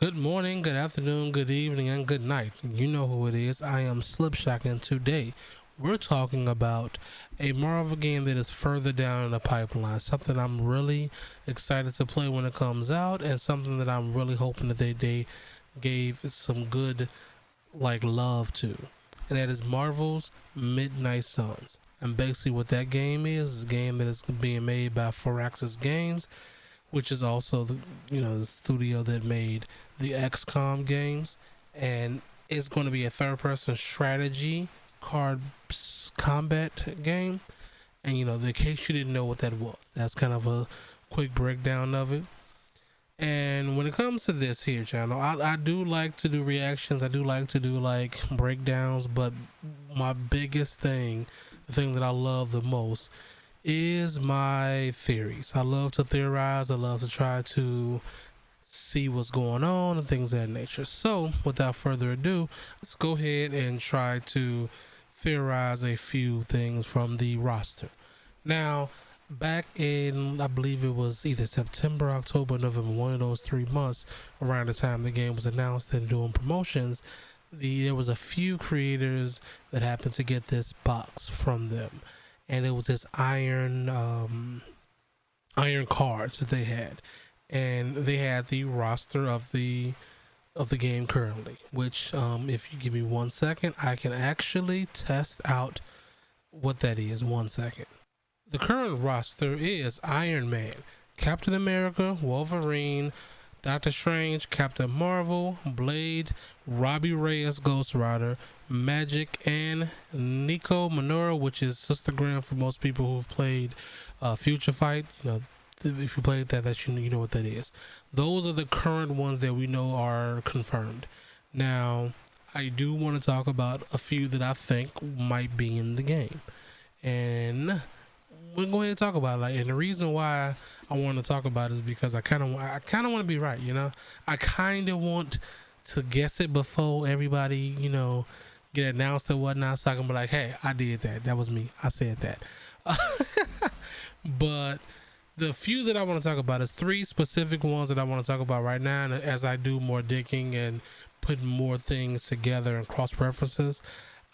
Good morning, good afternoon, good evening, and good night. You know who it is. I am Slipshock, and today we're talking about a Marvel game that is further down in the pipeline. Something I'm really excited to play when it comes out, and something that I'm really hoping that they gave some good love to. And that is Marvel's Midnight Suns. And basically what that game is a game that is being made by Firaxis Games, which is also the studio that made the XCOM games, and it's going to be a third-person strategy card combat game. And in case you didn't know what that was, that's kind of a quick breakdown of it. And when it comes to this here channel, I do like to do reactions. I do like to do breakdowns, but my biggest thing, the thing that I love the most, is my theories. I love to theorize. I love to try to see what's going on and things of that nature. So without further ado, let's go ahead and try to theorize a few things from the roster. Now, back in, I believe it was either September, October, November, one of those 3 months, around the time the game was announced and doing promotions, there was a few creators that happened to get this box from them, and it was this iron cards that they had, and they had the roster of the game currently, which if you give me 1 second, I can actually test out what that is. 1 second. The current roster is Iron Man, Captain America, Wolverine, Doctor Strange, Captain Marvel, Blade, Robbie Reyes, Ghost Rider, Magic, and Nico Minoru, which is Sister Graham for most people who've played Future Fight. If you played that you know what that is. Those are the current ones that we know are confirmed. Now, I do want to talk about a few that I think might be in the game, and we'll go ahead and talk about it. And the reason why I want to talk about it is because I kind of want to be right. I kind of want to guess it before everybody get announced and whatnot, so I can be like, hey, I did that. That was me. I said that. But the few that I want to talk about is 3 specific ones that I want to talk about right now. And as I do more digging and put more things together and cross references,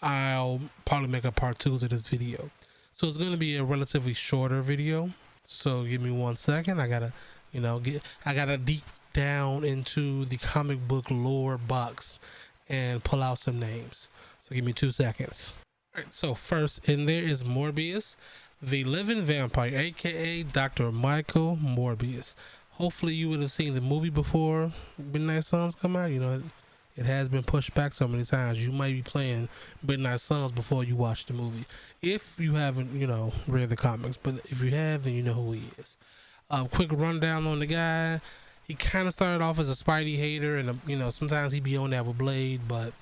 I'll probably make a part 2 to this video. So it's going to be a relatively shorter video. So give me 1 second. I gotta deep down into the comic book lore box and pull out some names. So give me 2 seconds. All right. So first in there is Morbius, the living vampire, aka Dr. Michael Morbius. Hopefully you would have seen the movie before Midnight Suns come out. It has been pushed back so many times. You might be playing Midnight Suns before you watch the movie, if you haven't read the comics. But if you have, then you know who he is. Quick rundown on the guy. He kind of started off as a Spidey hater, and sometimes he be on that with Blade, but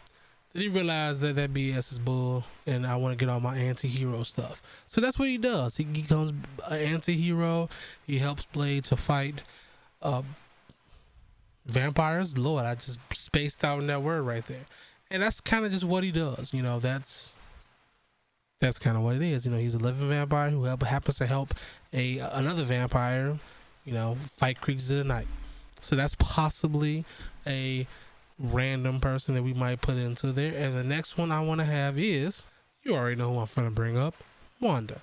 then he realized that BS is bull, and I want to get all my anti-hero stuff. So that's what he does. He becomes an anti-hero. He helps Blade to fight vampires. Lord, I just spaced out in that word right there. And that's kind of just what he does. That's kind of what it is. He's a living vampire who happens to help another vampire, fight creatures of the night. So that's possibly a random person that we might put into there. And the next one I want to have is, you already know who I'm finna bring up, Wanda,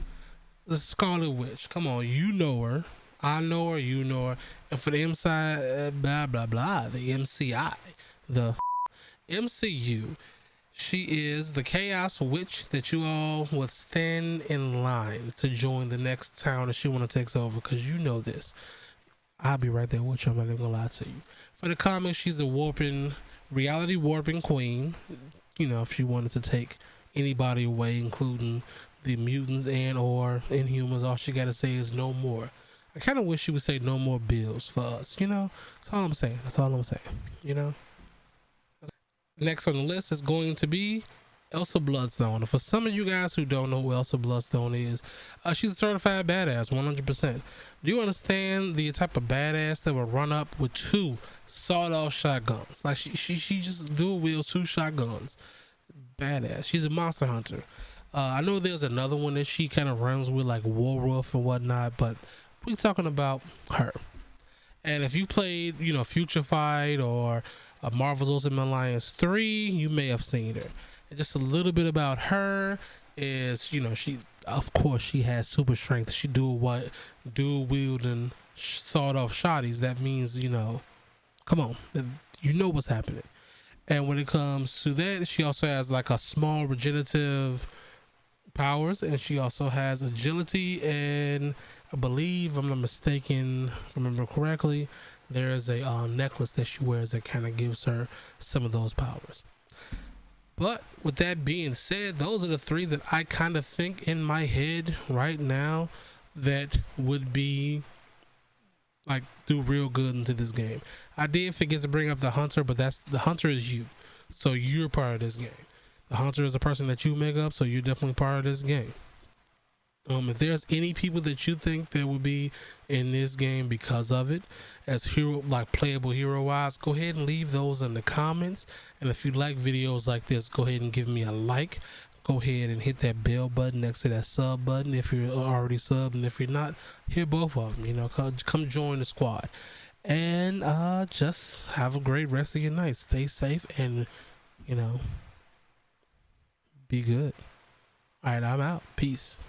the Scarlet Witch. Come on, you know her. I know her, you know her. And for the MCI, blah blah blah, the MCI, the MCU, she is the Chaos Witch that you all would stand in line to join the next town that she want to take over, because you know this. I'll be right there with you. I'm not even gonna lie to you. For the comics, she's a reality warping queen. If she wanted to take anybody away, including the mutants and or Inhumans, all she gotta say is no more. I kind of wish she would say no more bills for us. That's all I'm saying. Next on the list is going to be Elsa Bloodstone. And for some of you guys who don't know who Elsa Bloodstone is, she's a certified badass, 100%. Do you understand the type of badass that will run up with 2 sawed-off shotguns? Like she just dual wields 2 shotguns. Badass. She's a monster hunter. I know there's another one that she kind of runs with, like Warwolf and whatnot, but we're talking about her. And if you played, Future Fight or Marvel's Ultimate Alliance 3, you may have seen her. And just a little bit about her is, she, of course, she has super strength. She dual wielding sawed off shotties. That means, come on, you know what's happening. And when it comes to that, she also has like a small regenerative powers, and she also has agility, and I believe, I'm not mistaken, if I remember correctly, there is a necklace that she wears that kind of gives her some of those powers. But with that being said, those are the three that I kind of think in my head right now that would be like do real good into this game. I did forget to bring up the hunter, but the hunter is you, so you're part of this game. The hunter is a person that you make up, so you're definitely part of this game. If there's any people that you think that would be in this game because of it, as hero, like playable hero wise, go ahead and leave those in the comments. And if you like videos like this, go ahead and give me a like. Go ahead and hit that bell button next to that sub button if you're already subbed, and if you're not, hit both of them. Come join the squad, and just have a great rest of your night. Stay safe, and be good. All right, I'm out. Peace.